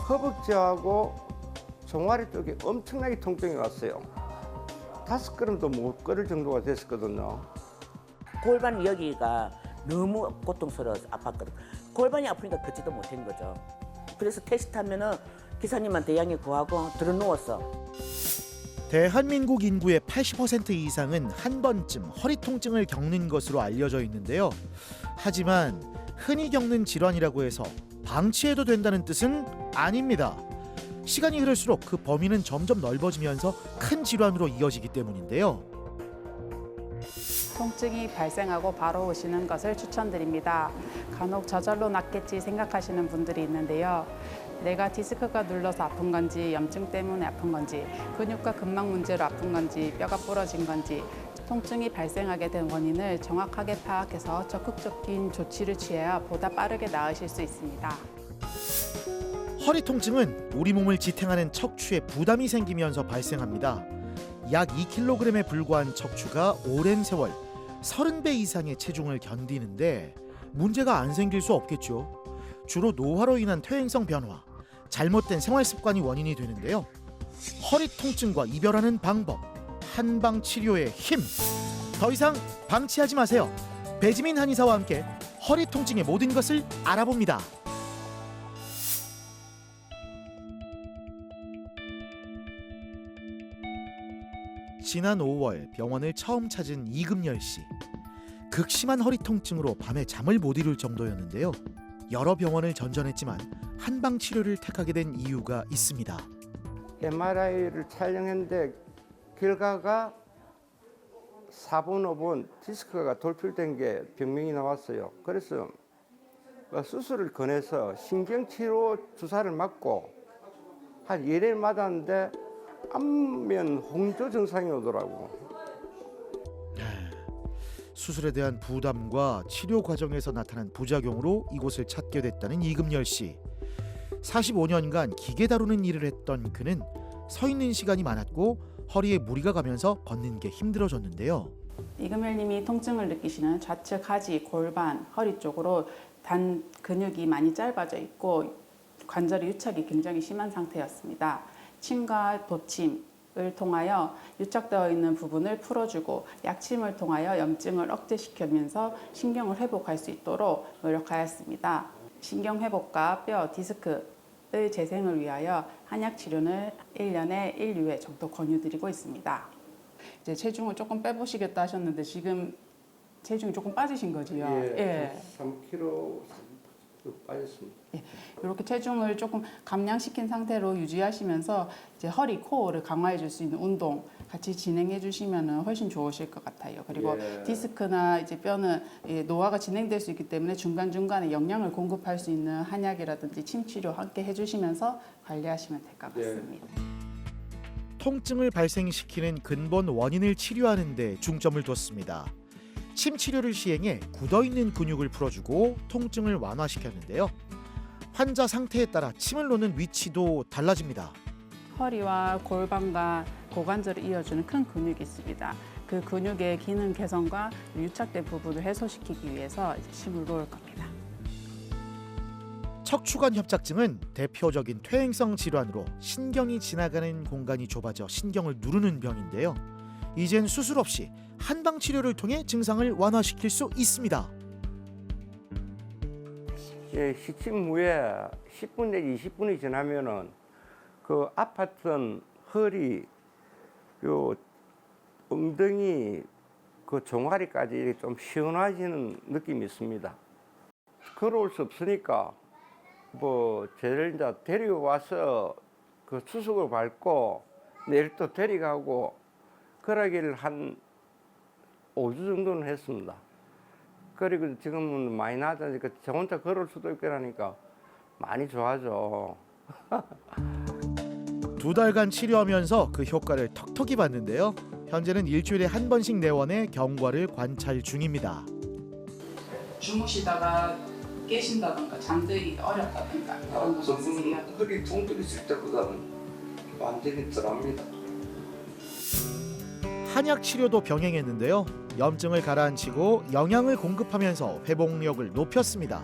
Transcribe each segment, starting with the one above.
허벅지하고 종아리 쪽에 엄청나게 통증이 왔어요. 5걸음도 못 걸을 정도가 됐었거든요. 골반 여기가 너무 고통스러워서 아팠거든. 골반이 아프니까 걷지도 못한 거죠. 그래서 테스트하면은 기사님한테 양해 구하고 들어 누웠어. 대한민국 인구의 80% 이상은 한 번쯤 허리 통증을 겪는 것으로 알려져 있는데요. 하지만 흔히 겪는 질환이라고 해서 방치해도 된다는 뜻은 아닙니다. 시간이 흐를수록 그 범위는 점점 넓어지면서 큰 질환으로 이어지기 때문인데요. 통증이 발생하고 바로 오시는 것을 추천드립니다. 간혹 저절로 낫겠지 생각하시는 분들이 있는데요. 내가 디스크가 눌러서 아픈 건지, 염증 때문에 아픈 건지, 근육과 근막 문제로 아픈 건지, 뼈가 부러진 건지, 통증이 발생하게 된 원인을 정확하게 파악해서 적극적인 조치를 취해야 보다 빠르게 나으실 수 있습니다. 허리 통증은 우리 몸을 지탱하는 척추에 부담이 생기면서 발생합니다. 약 2kg에 불과한 척추가 오랜 세월 30배 이상의 체중을 견디는데 문제가 안 생길 수 없겠죠. 주로 노화로 인한 퇴행성 변화, 잘못된 생활 습관이 원인이 되는데요. 허리 통증과 이별하는 방법, 한방 치료의 힘. 더 이상 방치하지 마세요. 배지민 한의사와 함께 허리 통증의 모든 것을 알아봅니다. 지난 5월 병원을 처음 찾은 이금열 씨. 극심한 허리 통증으로 밤에 잠을 못 이룰 정도였는데요. 여러 병원을 전전했지만 한방 치료를 택하게 된 이유가 있습니다. MRI를 촬영했는데 결과가 4번, 5번 디스크가 돌출된 게 병명이 나왔어요. 그래서 수술을 권해서 신경치료 주사를 맞고 한 2일 맞았는데 안면 홍조 증상이 오더라고. 수술에 대한 부담과 치료 과정에서 나타난 부작용으로 이곳을 찾게 됐다는 이금열 씨. 45년간 기계 다루는 일을 했던 그는 서 있는 시간이 많았고 허리에 무리가 가면서 걷는 게 힘들어졌는데요. 이금열님이 통증을 느끼시는 좌측 하지, 골반, 허리 쪽으로 단 근육이 많이 짧아져 있고 관절의 유착이 굉장히 심한 상태였습니다. 침과 도침을 통하여 유착되어 있는 부분을 풀어주고 약침을 통하여 염증을 억제시키면서 신경을 회복할 수 있도록 노력하였습니다. 신경 회복과 뼈, 디스크의 재생을 위하여 한약 치료는 1년에 1회 정도 권유드리고 있습니다. 이제 체중을 조금 빼보시겠다 하셨는데 지금 체중이 조금 빠지신 거지요? 예. 3kg 빠졌습니다. 예, 이렇게 체중을 조금 감량시킨 상태로 유지하시면서 이제 허리, 코어를 강화해 줄 수 있는 운동 같이 진행해 주시면 훨씬 좋으실 것 같아요. 그리고 디스크나 이제 뼈는 노화가 진행될 수 있기 때문에 중간중간에 영양을 공급할 수 있는 한약이라든지 침치료 함께 해주시면서 관리하시면 될 것 같습니다. 통증을 발생시키는 근본 원인을 치료하는 데 중점을 뒀습니다. 침 치료를 시행해 굳어있는 근육을 풀어주고 통증을 완화시켰는데요. 환자 상태에 따라 침을 놓는 위치도 달라집니다. 허리와 골반과 고관절을 이어주는 큰 근육이 있습니다. 그 근육의 기능 개선과 유착된 부분을 해소시키기 위해서 이제 침을 놓을 겁니다. 척추관 협착증은 대표적인 퇴행성 질환으로 신경이 지나가는 공간이 좁아져 신경을 누르는 병인데요. 이젠 수술 없이 한방 치료를 통해 증상을 완화시킬 수 있습니다. 예, 시침 후에 10분 내지 20분이 지나면은 그 아팠던 허리, 요 엉덩이, 그 종아리까지 좀 시원해지는 느낌이 있습니다. 걸어올 수 없으니까 저를 이제 데려와서 그 수속을 밟고 내일 또 데려가고 그러기를 한 5주 정도는 했습니다. 그리고 지금은 많이 나아지니까 저 혼자 걸을 수도 있고 하니까 많이 좋아져. 2달간 치료하면서 그 효과를 톡톡히 봤는데요. 현재는 일주일에 한 번씩 내원해 경과를 관찰 중입니다. 주무시다가 깨신다던가 잠들기 어렵다던가 이런 거 있으세요? 허리 통증 있을 때보다는 완전히 덜합니다. 한약 치료도 병행했는데요. 염증을 가라앉히고 영양을 공급하면서 회복력을 높였습니다.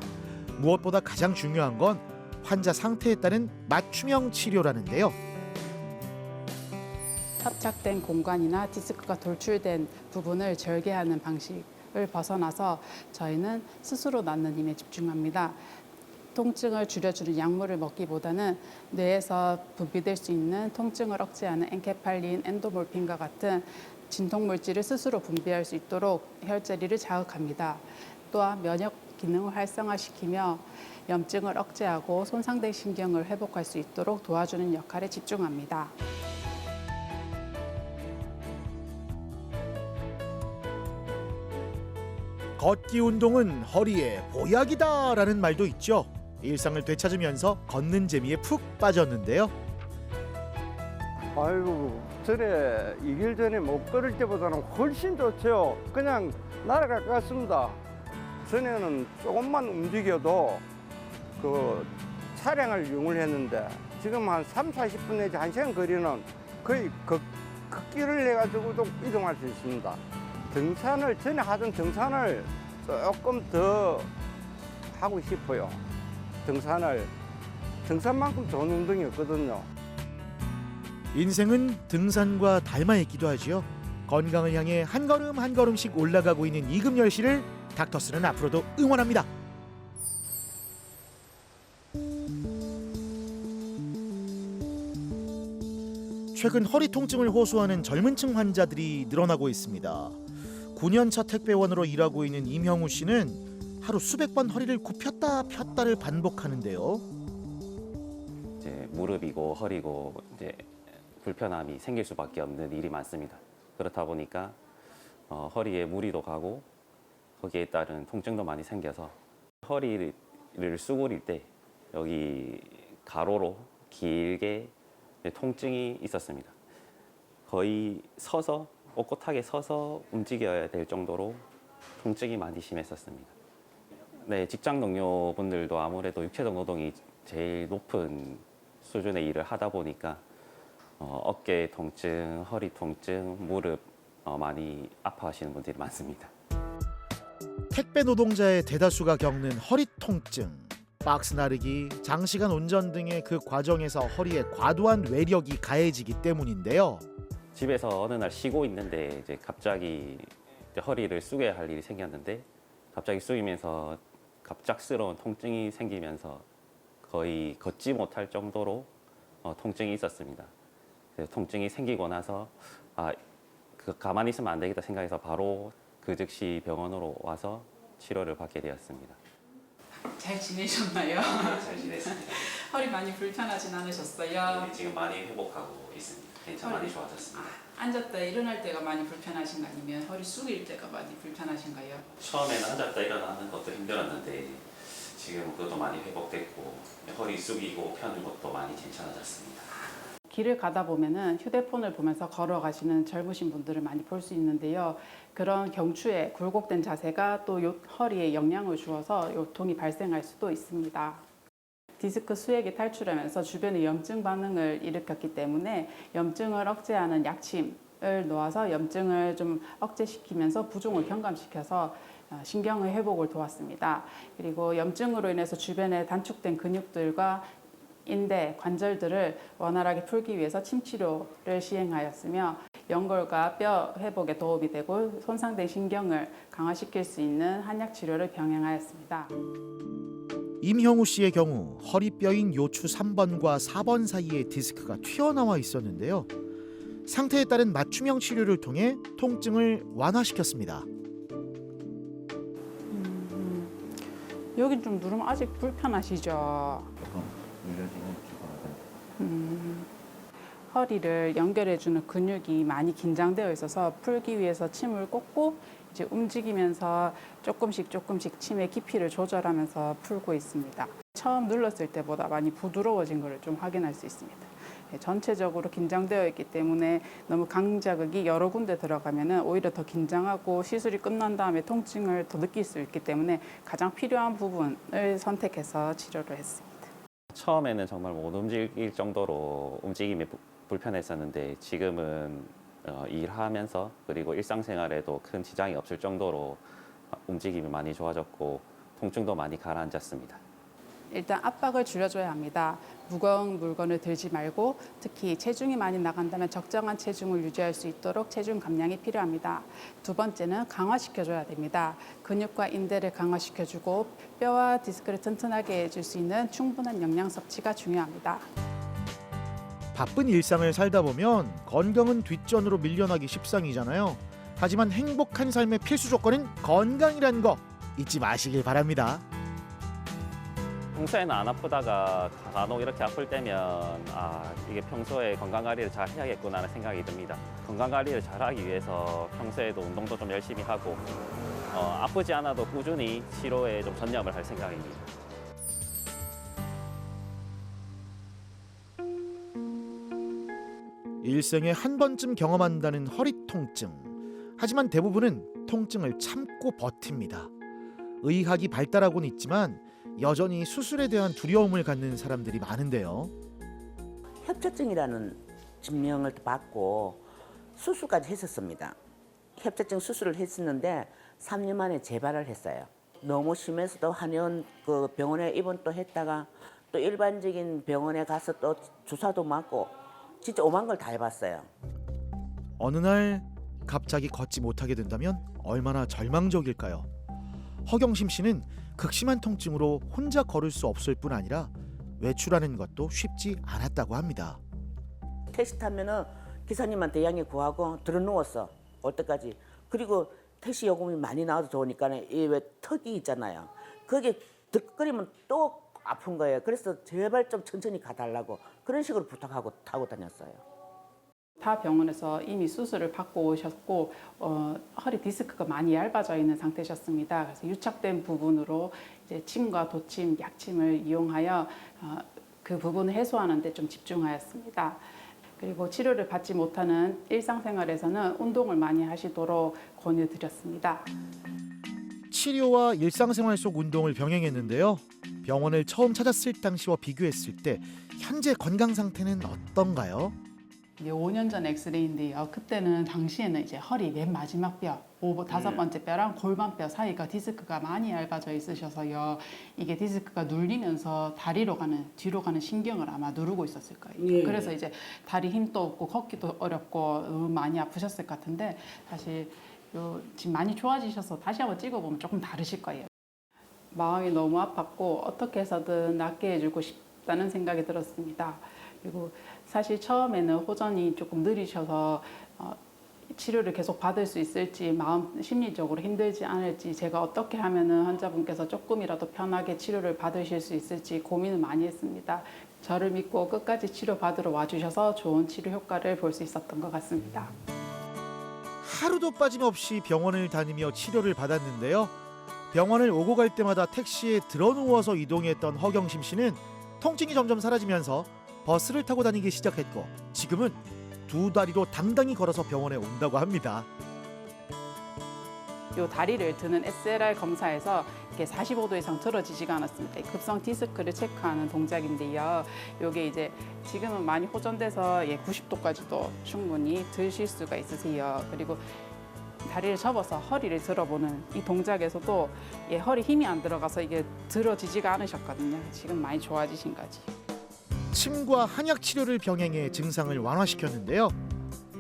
무엇보다 가장 중요한 건 환자 상태에 따른 맞춤형 치료라는데요. 협착된 공간이나 디스크가 돌출된 부분을 절개하는 방식을 벗어나서 저희는 스스로 낫는 힘에 집중합니다. 통증을 줄여주는 약물을 먹기보다는 뇌에서 분비될 수 있는 통증을 억제하는 엔케팔린, 엔도몰핀과 같은 진통 물질을 스스로 분비할 수 있도록 혈자리를 자극합니다. 또한 면역 기능을 활성화시키며 염증을 억제하고 손상된 신경을 회복할 수 있도록 도와주는 역할에 집중합니다. 걷기 운동은 허리에 보약이다라는 말도 있죠. 일상을 되찾으면서 걷는 재미에 푹 빠졌는데요. 아이고, 전에 2일 전에 못 걸을 때보다는 훨씬 좋죠. 그냥 날아갈 것 같습니다. 전에는 조금만 움직여도 그 차량을 이용을 했는데 지금 한 3, 40분 내지 1시간 거리는 거의 걷기를 해가지고도 이동할 수 있습니다. 등산을, 전에 하던 등산을 조금 더 하고 싶어요. 등산만큼 좋은 운동이 없거든요. 인생은 등산과 닮아 있기도 하지요. 건강을 향해 한 걸음 한 걸음씩 올라가고 있는 이금열 씨를 닥터스는 앞으로도 응원합니다. 최근 허리 통증을 호소하는 젊은 층 환자들이 늘어나고 있습니다. 9년차 택배원으로 일하고 있는 임형우 씨는 하루 수백 번 허리를 굽혔다 폈다를 반복하는데요. 이제 무릎이고 허리고 이제 불편함이 생길 수밖에 없는 일이 많습니다. 그렇다 보니까 허리에 무리도 가고 거기에 따른 통증도 많이 생겨서 허리를 수그릴 때 여기 가로로 길게 통증이 있었습니다. 거의 서서 꼿꼿하게 서서 움직여야 될 정도로 통증이 많이 심했었습니다. 네, 직장 동료분들도 아무래도 육체적 노동이 제일 높은 수준의 일을 하다 보니까 어깨 통증, 허리 통증, 무릎 많이 아파하시는 분들이 많습니다. 택배 노동자의 대다수가 겪는 허리 통증, 박스 나르기, 장시간 운전 등의 그 과정에서 허리에 과도한 외력이 가해지기 때문인데요. 집에서 어느 날 쉬고 있는데 이제 갑자기 이제 허리를 숙여야 할 일이 생겼는데 갑자기 숙이면서 갑작스러운 통증이 생기면서 거의 걷지 못할 정도로 통증이 있었습니다. 그래서 통증이 생기고 나서 가만히 있으면 안 되겠다 생각해서 바로 그 즉시 병원으로 와서 치료를 받게 되었습니다. 잘 지내셨나요? 잘 지냈습니다. 허리 많이 불편하진 않으셨어요? 지금 많이 회복하고 있습니다. 괜찮아 많이 좋아졌습니다. 앉았다 일어날 때가 많이 불편하신 거 아니면 허리 숙일 때가 많이 불편하신가요? 처음에는 앉았다 일어나는 것도 힘들었는데 지금 그것도 많이 회복됐고 허리 숙이고 펴는 것도 많이 괜찮아졌습니다. 길을 가다 보면은 휴대폰을 보면서 걸어가시는 젊으신 분들을 많이 볼 수 있는데요. 그런 경추에 굴곡된 자세가 또 허리에 영향을 주어서 요통이 발생할 수도 있습니다. 디스크 수액이 탈출하면서 주변에 염증 반응을 일으켰기 때문에 염증을 억제하는 약침을 놓아서 염증을 좀 억제시키면서 부종을 경감시켜서 신경의 회복을 도왔습니다. 그리고 염증으로 인해서 주변에 단축된 근육들과 인대, 관절들을 원활하게 풀기 위해서 침치료를 시행하였으며 연골과 뼈 회복에 도움이 되고 손상된 신경을 강화시킬 수 있는 한약 치료를 병행하였습니다. 임형우 씨의 경우 허리뼈인 요추 3번과 4번 사이에 디스크가 튀어나와 있었는데요. 상태에 따른 맞춤형 치료를 통해 통증을 완화시켰습니다. 여긴 좀 누르면 아직 불편하시죠? 조금 눌려지는 기분은 허리를 연결해주는 근육이 많이 긴장되어 있어서 풀기 위해서 침을 꽂고 이제 움직이면서 조금씩 침의 깊이를 조절하면서 풀고 있습니다. 처음 눌렀을 때보다 많이 부드러워진 것을 좀 확인할 수 있습니다. 전체적으로 긴장되어 있기 때문에 너무 강자극이 여러 군데 들어가면 오히려 더 긴장하고 시술이 끝난 다음에 통증을 더 느낄 수 있기 때문에 가장 필요한 부분을 선택해서 치료를 했습니다. 처음에는 정말 못 움직일 정도로 움직임이 불편했었는데 지금은 일하면서 그리고 일상생활에도 큰 지장이 없을 정도로 움직임이 많이 좋아졌고 통증도 많이 가라앉았습니다. 일단 압박을 줄여줘야 합니다. 무거운 물건을 들지 말고 특히 체중이 많이 나간다면 적정한 체중을 유지할 수 있도록 체중 감량이 필요합니다. 두 번째는 강화시켜줘야 됩니다. 근육과 인대를 강화시켜주고 뼈와 디스크를 튼튼하게 해줄 수 있는 충분한 영양 섭취가 중요합니다. 바쁜 일상을 살다 보면 건강은 뒷전으로 밀려나기 십상이잖아요. 하지만 행복한 삶의 필수 조건은 건강이란 거 잊지 마시길 바랍니다. 평소에는 안 아프다가 간혹 이렇게 아플 때면 이게 평소에 건강관리를 잘 해야겠구나 하는 생각이 듭니다. 건강관리를 잘 하기 위해서 평소에도 운동도 좀 열심히 하고 아프지 않아도 꾸준히 치료에 좀 전념을 할 생각입니다. 일생에 한 번쯤 경험한다는 허리 통증. 하지만 대부분은 통증을 참고 버팁니다. 의학이 발달하고는 있지만 여전히 수술에 대한 두려움을 갖는 사람들이 많은데요. 협착증이라는 증명을 받고 수술까지 했었습니다. 협착증 수술을 했었는데 3년 만에 재발을 했어요. 너무 심해서도 한의원 그 병원에 입원도 했다가 또 일반적인 병원에 가서 또 주사도 맞고 진짜 오만 걸 다 해봤어요. 어느 날 갑자기 걷지 못하게 된다면 얼마나 절망적일까요? 허경심 씨는 극심한 통증으로 혼자 걸을 수 없을 뿐 아니라 외출하는 것도 쉽지 않았다고 합니다. 택시 타면은 기사님한테 양해 구하고 들어 누웠어 올 때까지. 그리고 택시 요금이 많이 나와도 좋으니까 이 왜 턱이 있잖아요. 그게 득거리면 또 아픈 거예요. 그래서 제발 좀 천천히 가달라고 그런 식으로 부탁하고 타고 다녔어요. 타 병원에서 이미 수술을 받고 오셨고 허리 디스크가 많이 얇아져 있는 상태셨습니다. 그래서 유착된 부분으로 이제 침과 도침, 약침을 이용하여 그 부분을 해소하는 데 좀 집중하였습니다. 그리고 치료를 받지 못하는 일상생활에서는 운동을 많이 하시도록 권유드렸습니다. 치료와 일상생활 속 운동을 병행했는데요. 병원을 처음 찾았을 당시와 비교했을 때 현재 건강 상태는 어떤가요? 이제 5년 전 엑스레이인데요. 그때는 당시에는 이제 허리 맨 마지막 뼈, 다섯 번째 뼈랑 골반뼈 사이가 디스크가 많이 얇아져 있으셔서요. 이게 디스크가 눌리면서 뒤로 가는 신경을 아마 누르고 있었을 거예요. 그래서 이제 다리 힘도 없고 걷기도 어렵고 너무 많이 아프셨을 것 같은데 사실 지금 많이 좋아지셔서 다시 한번 찍어보면 조금 다르실 거예요. 마음이 너무 아팠고 어떻게 해서든 낫게 해주고 싶다는 생각이 들었습니다. 그리고 사실 처음에는 호전이 조금 느리셔서 치료를 계속 받을 수 있을지 심리적으로 힘들지 않을지 제가 어떻게 하면은 환자분께서 조금이라도 편하게 치료를 받으실 수 있을지 고민을 많이 했습니다. 저를 믿고 끝까지 치료받으러 와주셔서 좋은 치료 효과를 볼 수 있었던 것 같습니다. 하루도 빠짐없이 병원을 다니며 치료를 받았는데요. 병원을 오고 갈 때마다 택시에 들어누워서 이동했던 허경심 씨는 통증이 점점 사라지면서 버스를 타고 다니기 시작했고 지금은 두 다리로 당당히 걸어서 병원에 온다고 합니다. 이 다리를 드는 SLR 검사에서 이게 45도 이상 틀어지지가 않았습니다. 급성 디스크를 체크하는 동작인데요. 이게 이제 지금은 많이 호전돼서 90도까지도 충분히 드실 수가 있으세요. 그리고 다리를 접어서 허리를 들어보는 이 동작에서도 허리 힘이 안 들어가서 이게 들어지지가 않으셨거든요. 지금 많이 좋아지신 거지. 침과 한약 치료를 병행해 증상을 완화시켰는데요.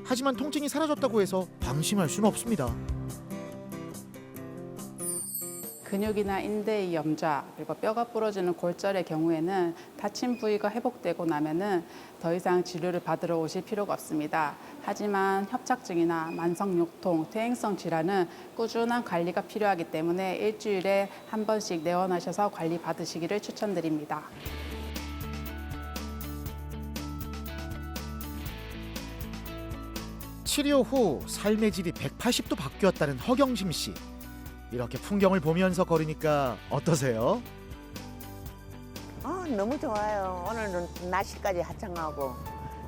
하지만 통증이 사라졌다고 해서 방심할 수는 없습니다. 근육이나 인대의 염좌 그리고 뼈가 부러지는 골절의 경우에는 다친 부위가 회복되고 나면은 더 이상 치료를 받으러 오실 필요가 없습니다. 하지만 협착증이나 만성요통, 퇴행성 질환은 꾸준한 관리가 필요하기 때문에 일주일에 한 번씩 내원하셔서 관리 받으시기를 추천드립니다. 치료 후 삶의 질이 180도 바뀌었다는 허경심 씨. 이렇게 풍경을 보면서 걸으니까 어떠세요? 너무 좋아요. 오늘은 날씨까지 화창하고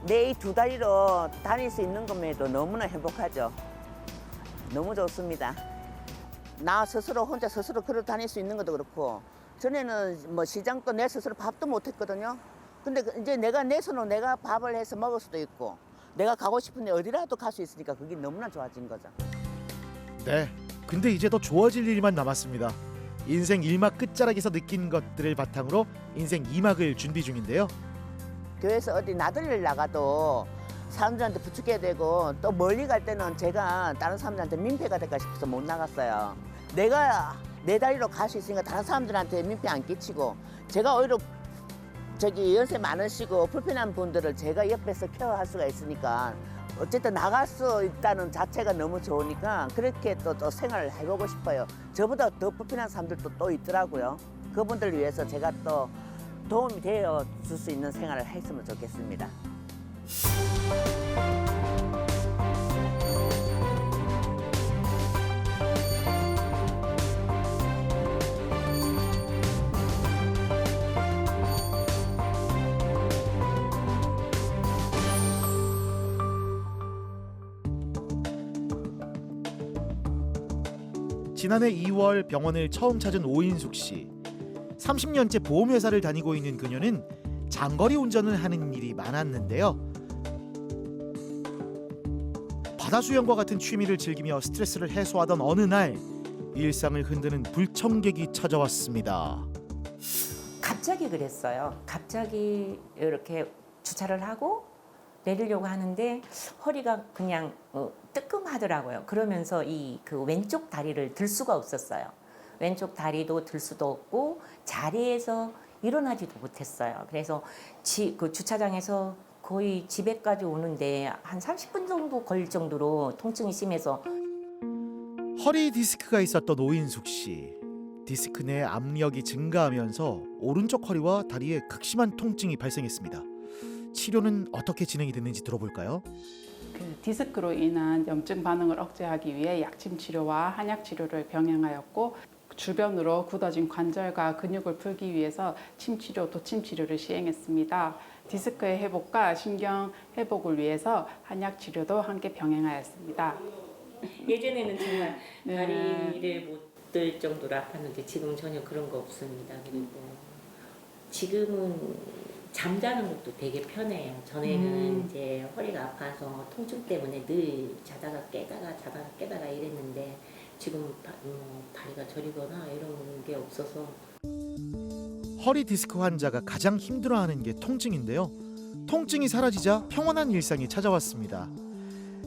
내 이 두 다리로 다닐 수 있는 것만해도 너무나 행복하죠. 너무 좋습니다. 나 스스로 혼자 스스로 걸어 다닐 수 있는 것도 그렇고 전에는 뭐 시장도 내 스스로 밥도 못 했거든요. 근데 이제 내가 내 손으로 내가 밥을 해서 먹을 수도 있고 내가 가고 싶은데 어디라도 갈 수 있으니까 그게 너무나 좋아진 거죠. 네, 근데 이제 더 좋아질 일만 남았습니다. 인생 1막 끝자락에서 느낀 것들을 바탕으로 인생 2막을 준비 중인데요. 교회에서 어디 나들이를 나가도 사람들한테 부축해야 되고 또 멀리 갈 때는 제가 다른 사람들한테 민폐가 될까 싶어서 못 나갔어요. 내가 내 다리로 갈 수 있으니까 다른 사람들한테 민폐 안 끼치고 제가 오히려 저기 연세 많으시고 불편한 분들을 제가 옆에서 케어할 수가 있으니까 어쨌든 나갈 수 있다는 자체가 너무 좋으니까 그렇게 또 생활을 해보고 싶어요. 저보다 더 불편한 사람들도 또 있더라고요. 그분들을 위해서 제가 또 도움이 되어 줄 수 있는 생활을 했으면 좋겠습니다. 지난해 2월 병원을 처음 찾은 오인숙 씨. 30년째 보험회사를 다니고 있는 그녀는 장거리 운전을 하는 일이 많았는데요. 바다 수영과 같은 취미를 즐기며 스트레스를 해소하던 어느 날 일상을 흔드는 불청객이 찾아왔습니다. 갑자기 그랬어요. 갑자기 이렇게 주차를 하고 내리려고 하는데 허리가 그냥 뜨끔하더라고요. 그러면서 그 왼쪽 다리를 들 수가 없었어요. 왼쪽 다리도 들 수도 없고 자리에서 일어나지도 못했어요. 그래서 그 주차장에서 거의 집에까지 오는데 한 30분 정도 걸릴 정도로 통증이 심해서 허리 디스크가 있었던 오인숙 씨. 디스크 내 압력이 증가하면서 오른쪽 허리와 다리에 극심한 통증이 발생했습니다. 치료는 어떻게 진행이 됐는지 들어볼까요? 그 디스크로 인한 염증 반응을 억제하기 위해 약침 치료와 한약 치료를 병행하였고 주변으로 굳어진 관절과 근육을 풀기 위해서 침치료, 도침치료를 시행했습니다. 디스크의 회복과 신경 회복을 위해서 한약 치료도 함께 병행하였습니다. 예전에는 정말 네. 다리를 못 들 정도로 아팠는데 지금은 전혀 그런 거 없습니다. 그리고 지금은 잠자는 것도 되게 편해요. 전에는 이제 허리가 아파서 통증 때문에 늘 자다가 깨다가 이랬는데 지금 다리가 저리거나 이런 게 없어서. 허리 디스크 환자가 가장 힘들어하는 게 통증인데요. 통증이 사라지자 평온한 일상이 찾아왔습니다.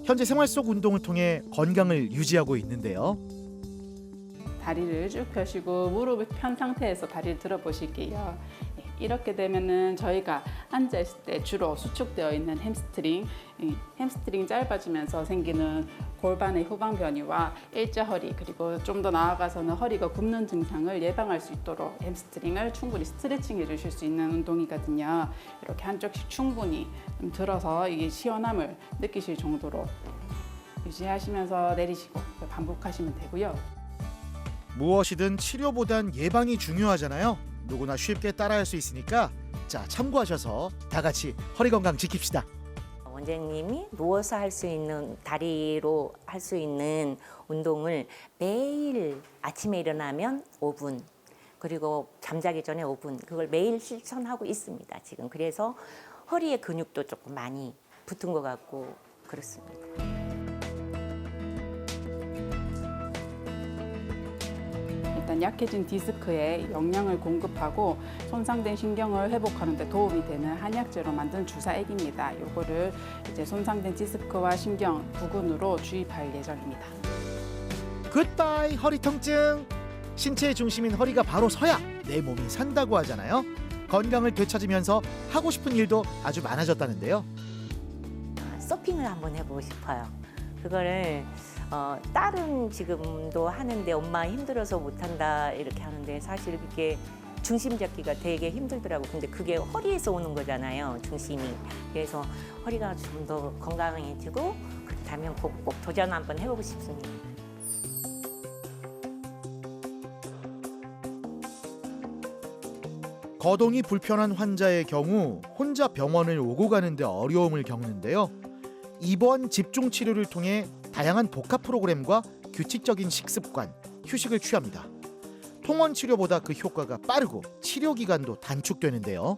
현재 생활 속 운동을 통해 건강을 유지하고 있는데요. 다리를 쭉 펴시고 무릎을 편 상태에서 다리를 들어 보실게요. 이렇게 되면은 저희가 앉아 있을 때 주로 수축되어 있는 햄스트링 짧아지면서 생기는 골반의 후방 변이와 일자 허리 그리고 좀 더 나아가서는 허리가 굽는 증상을 예방할 수 있도록 햄스트링을 충분히 스트레칭해 주실 수 있는 운동이거든요. 이렇게 한쪽씩 충분히 좀 들어서 이게 시원함을 느끼실 정도로 유지하시면서 내리시고 반복하시면 되고요. 무엇이든 치료보단 예방이 중요하잖아요. 누구나 쉽게 따라할 수 있으니까 자 참고하셔서 다 같이 허리 건강 지킵시다. 원장님이 누워서 할 수 있는 다리로 할 수 있는 운동을 매일 아침에 일어나면 5분 그리고 잠자기 전에 5분 그걸 매일 실천하고 있습니다. 지금 그래서 허리의 근육도 조금 많이 붙은 것 같고 그렇습니다. 일단 약해진 디스크에 영양을 공급하고 손상된 신경을 회복하는 데 도움이 되는 한약재로 만든 주사액입니다. 요거를 이제 손상된 디스크와 신경 부근으로 주입할 예정입니다. 굿바이 허리 통증. 신체의 중심인 허리가 바로 서야 내 몸이 산다고 하잖아요. 건강을 되찾으면서 하고 싶은 일도 아주 많아졌다는데요. 서핑을 한번 해보고 싶어요. 그거를 딸은 지금도 하는데 엄마 힘들어서 못한다 이렇게 하는데 사실 그게 중심 잡기가 되게 힘들더라고. 근데 그게 허리에서 오는 거잖아요, 중심이. 그래서 허리가 좀 더 건강해지고 그렇다면 꼭 도전 한번 해보고 싶습니다. 거동이 불편한 환자의 경우 혼자 병원을 오고 가는데 어려움을 겪는데요. 입원 집중 치료를 통해 다양한 복합 프로그램과 규칙적인 식습관, 휴식을 취합니다. 통원 치료보다 그 효과가 빠르고 치료 기간도 단축되는데요.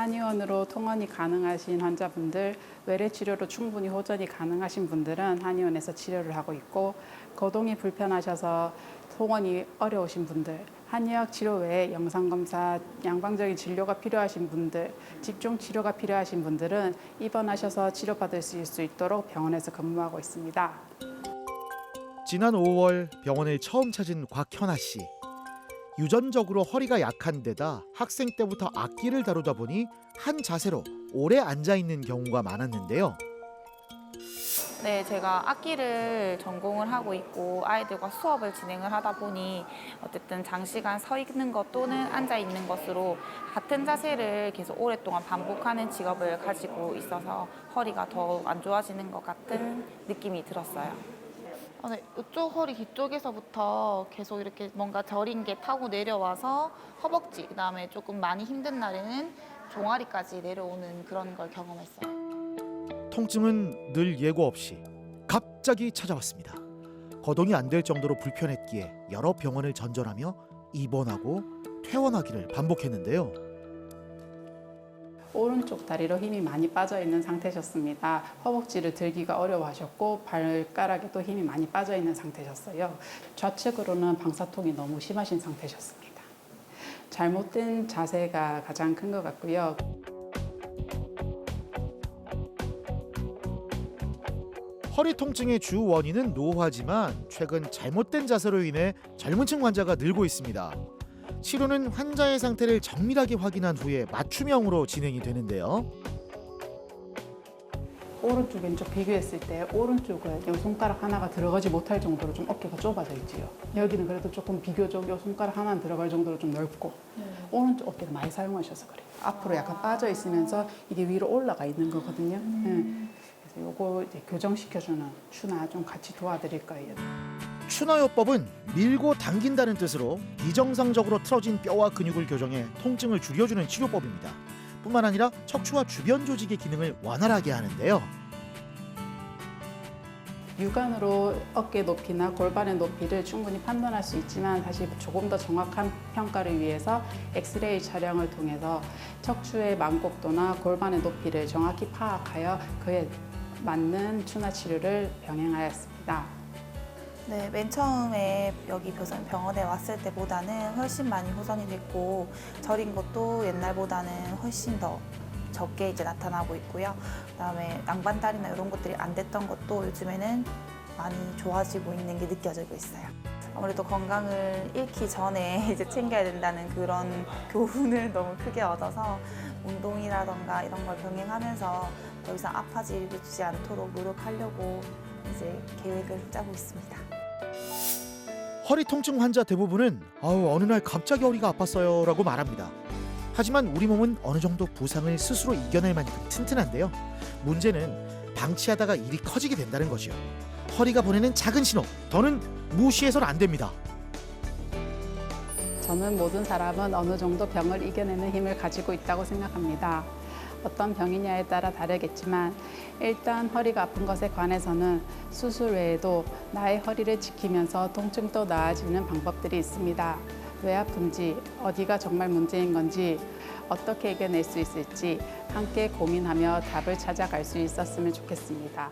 한의원으로 통원이 가능하신 환자분들, 외래 치료로 충분히 호전이 가능하신 분들은 한의원에서 치료를 하고 있고, 거동이 불편하셔서 통원이 어려우신 분들, 한의학 치료 외에 영상검사, 양방적인 진료가 필요하신 분들, 집중 치료가 필요하신 분들은 입원하셔서 치료받을 수 있도록 병원에서 근무하고 있습니다. 지난 5월 병원을 처음 찾은 곽현아 씨. 유전적으로 허리가 약한 데다 학생 때부터 악기를 다루다 보니 한 자세로 오래 앉아 있는 경우가 많았는데요. 네, 제가 악기를 전공을 하고 있고 아이들과 수업을 진행을 하다 보니 어쨌든 장시간 서 있는 것 또는 앉아 있는 것으로 같은 자세를 계속 오랫동안 반복하는 직업을 가지고 있어서 허리가 더 안 좋아지는 것 같은 느낌이 들었어요. 네, 이쪽 허리 뒤쪽에서부터 계속 이렇게 뭔가 저린 게 타고 내려와서 허벅지, 그다음에 조금 많이 힘든 날에는 종아리까지 내려오는 그런 걸 경험했어요. 통증은 늘 예고 없이 갑자기 찾아왔습니다. 거동이 안 될 정도로 불편했기에 여러 병원을 전전하며 입원하고 퇴원하기를 반복했는데요. 오른쪽 다리로 힘이 많이 빠져 있는 상태셨습니다. 허벅지를 들기가 어려워하셨고 발가락에도 힘이 많이 빠져 있는 상태셨어요. 좌측으로는 방사통이 너무 심하신 상태셨습니다. 잘못된 자세가 가장 큰 것 같고요. 허리 통증의 주 원인은 노화지만 최근 잘못된 자세로 인해 젊은 층 환자가 늘고 있습니다. 치료는 환자의 상태를 정밀하게 확인한 후에 맞춤형으로 진행이 되는데요. 오른쪽 왼쪽 비교했을 때 오른쪽은 이 손가락 하나가 들어가지 못할 정도로 좀 어깨가 좁아져 있지요. 여기는 그래도 조금 비교적 이 손가락 하나 들어갈 정도로 좀 넓고 오른쪽 어깨를 많이 사용하셔서 그래요. 앞으로 약간 빠져 있으면서 이게 위로 올라가 있는 거거든요. 그래서 요거 이제 교정시켜주는 추나 좀 같이 도와드릴 거예요. 추나요법은 밀고 당긴다는 뜻으로 비정상적으로 틀어진 뼈와 근육을 교정해 통증을 줄여주는 치료법입니다. 뿐만 아니라 척추와 주변 조직의 기능을 원활하게 하는데요. 육안으로 어깨 높이나 골반의 높이를 충분히 판단할 수 있지만 사실 조금 더 정확한 평가를 위해서 엑스레이 촬영을 통해서 척추의 만곡도나 골반의 높이를 정확히 파악하여 그에 맞는 추나 치료를 병행하였습니다. 네, 맨 처음에 여기 병원에 왔을 때보다는 훨씬 많이 호전이 됐고 저린 것도 옛날보다는 훨씬 더 적게 이제 나타나고 있고요. 그다음에 양반다리나 이런 것들이 안 됐던 것도 요즘에는 많이 좋아지고 있는 게 느껴지고 있어요. 아무래도 건강을 잃기 전에 이제 챙겨야 된다는 그런 교훈을 너무 크게 얻어서 운동이라던가 이런 걸 병행하면서 더 이상 아파지지 않도록 노력하려고 이제 계획을 짜고 있습니다. 허리 통증 환자 대부분은 어느 날 갑자기 허리가 아팠어요 라고 말합니다. 하지만 우리 몸은 어느 정도 부상을 스스로 이겨낼 만큼 튼튼한데요. 문제는 방치하다가 일이 커지게 된다는 거죠. 허리가 보내는 작은 신호, 더는 무시해서는 안 됩니다. 저는 모든 사람은 어느 정도 병을 이겨내는 힘을 가지고 있다고 생각합니다. 어떤 병이냐에 따라 다르겠지만 일단 허리가 아픈 것에 관해서는 수술 외에도 나의 허리를 지키면서 통증도 나아지는 방법들이 있습니다. 왜 아픈지, 어디가 정말 문제인 건지, 어떻게 이겨낼 수 있을지 함께 고민하며 답을 찾아갈 수 있었으면 좋겠습니다.